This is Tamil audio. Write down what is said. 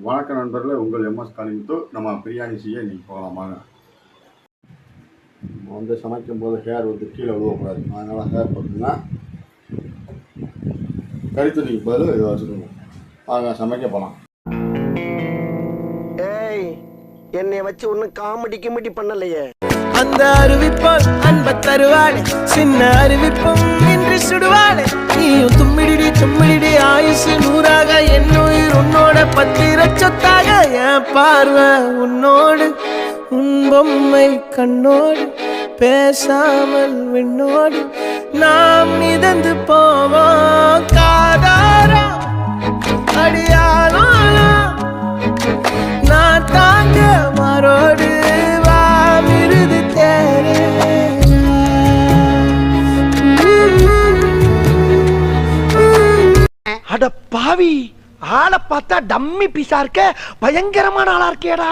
வணக்க நண்பர்களே, உங்கள் எம்எஸ் காலிமுத்து. நம்ம பிரியாணி செய்ய இன்னைக்கு போகலாமாங்க. வந்து சமைக்கும் போது ஹேர் வந்து கீழே விழுவக்கூடாது. அதனால் ஹேர் பார்த்தீங்கன்னா கறித்துணிக்கு பதில் இதை வச்சுக்கணும். வாங்க சமைக்க போகலாம். என்னை வச்சு ஒன்னும் காமெடி பண்ணலையே. அந்த அறிவிப்பால் அன்ப தருவாளே, சின்ன அறிவிப்பும் இன்று சுடுவாளே. நீயும் தும்மிடி ஆயுசு நூறாக, என் உயிர் உன்னோட பத்திர சொத்தாக. என் பார்வை உன்னோடு, உன் பொம்மை கண்ணோடு, பேசாமல் விண்ணோடு நாம் மிதந்து போவோம். காதாரா அடியாளோ நான் தாங்க மாறோடு வா மிருது தேரே. அட பாவி, ஆளை பார்த்தா டம்மி பீஸா இருக்க, பயங்கரமான ஆளா இருக்கேடா.